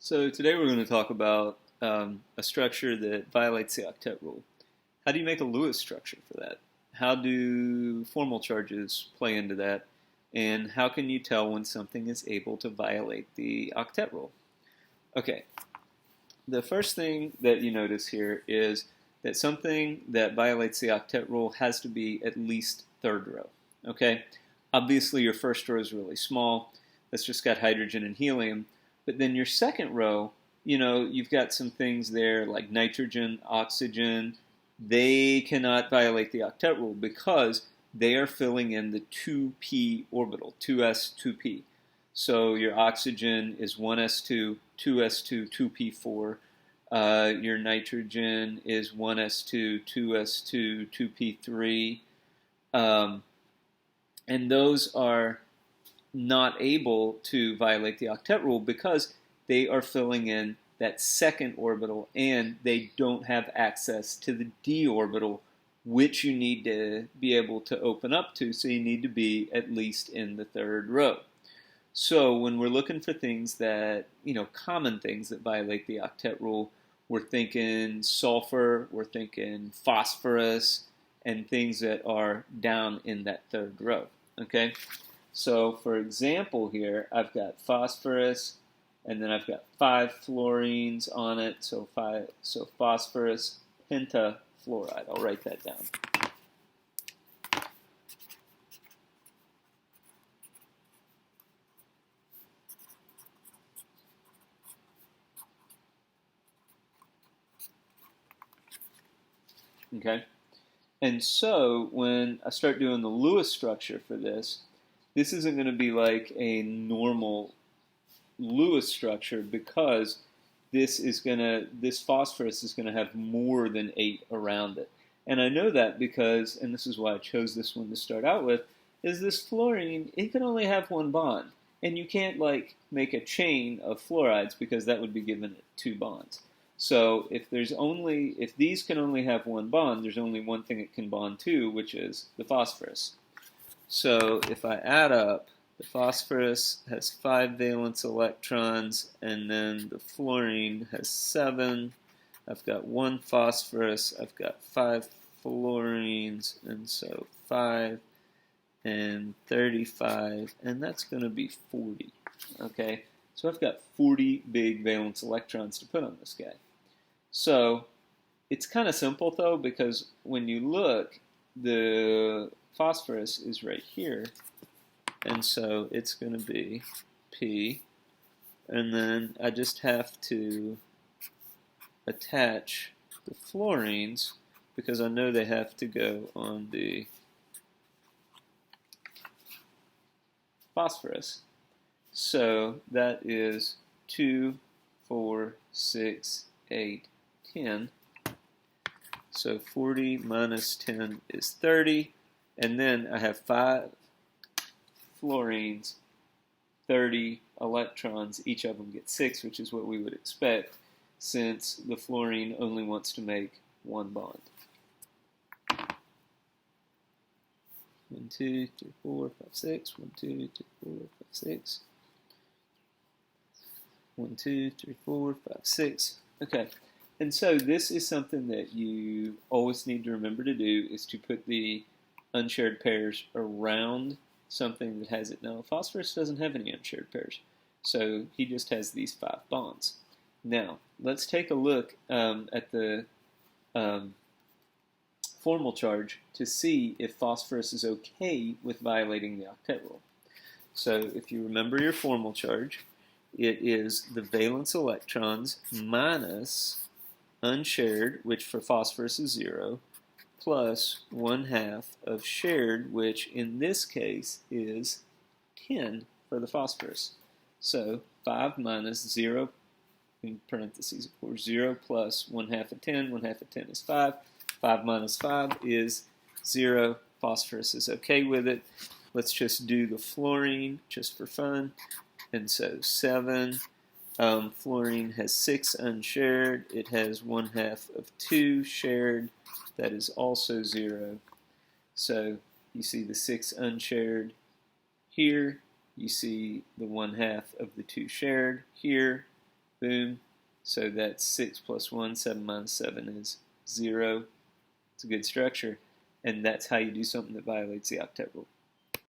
So today we're going to talk about a structure that violates the octet rule. How do you make a Lewis structure for that? How do formal charges play into that? And how can you tell when something is able to violate the octet rule? Okay, the first thing that you notice here is that something that violates the octet rule has to be at least third row. Okay, obviously your first row is really small. That's just got hydrogen and helium. But then your second row, you've got some things there like nitrogen, oxygen. They cannot violate the octet rule because they are filling in the 2p orbital, 2s, 2p. So your oxygen is 1s2, 2s2, 2p4. Your nitrogen is 1s2, 2s2, 2p3. And those are not able to violate the octet rule because they are filling in that second orbital and they don't have access to the d orbital, which you need to be able to open up to, so you need to be at least in the third row. So when we're looking for things that, common things that violate the octet rule, we're thinking sulfur, we're thinking phosphorus, and things that are down in that third row, okay? So for example here, I've got phosphorus, and then I've got 5 fluorines on it, so phosphorus pentafluoride. I'll write that down. Okay, and so when I start doing the Lewis structure for this isn't going to be like a normal Lewis structure because this phosphorus is going to have more than 8 around it. And I know that because, and this is why I chose this one to start out with, is this fluorine, it can only have one bond. And you can't make a chain of fluorides because that would be given it 2 bonds. So if these can only have one bond, there's only one thing it can bond to, which is the phosphorus. So if I add up, the phosphorus has 5 valence electrons, and then the fluorine has 7. I've got 1 phosphorus, I've got 5 fluorines, and so 5 and 35, and that's going to be 40. Okay, so I've got 40 big valence electrons to put on this guy. So it's kind of simple though, because when you look, the phosphorus is right here, and so it's going to be P, and then I just have to attach the fluorines because I know they have to go on the phosphorus. So that is 2, 4, 6, 8, 10. So 40 minus 10 is 30. And then I have 5 fluorines, 30 electrons. Each of them gets 6, which is what we would expect since the fluorine only wants to make one bond. 1, 2, 3, 4, 5, 6. 1, 2, 3, 4, 5, 6. 1, 2, 3, 4, 5, 6. Okay, and so this is something that you always need to remember to do, is to put the unshared pairs around something that has it. Now, phosphorus doesn't have any unshared pairs, so he just has these 5 bonds. Now, let's take a look at the formal charge to see if phosphorus is okay with violating the octet rule. So if you remember your formal charge, it is the valence electrons minus unshared, which for phosphorus is 0, plus 1/2 of shared, which in this case is 10 for the phosphorus. So 5 minus 0, in parentheses of course, 0 plus 1/2 of 10, 1/2 of 10 is 5, 5 minus 5 is 0, phosphorus is okay with it. Let's just do the fluorine just for fun, and so 7, fluorine has 6 unshared, it has 1/2 of 2 shared, that is also 0. So you see the 6 unshared here, you see the 1/2 of the 2 shared here, Boom. So that's 6 plus 1, 7 minus 7 is 0. It's a good structure. And that's how you do something that violates the octet rule.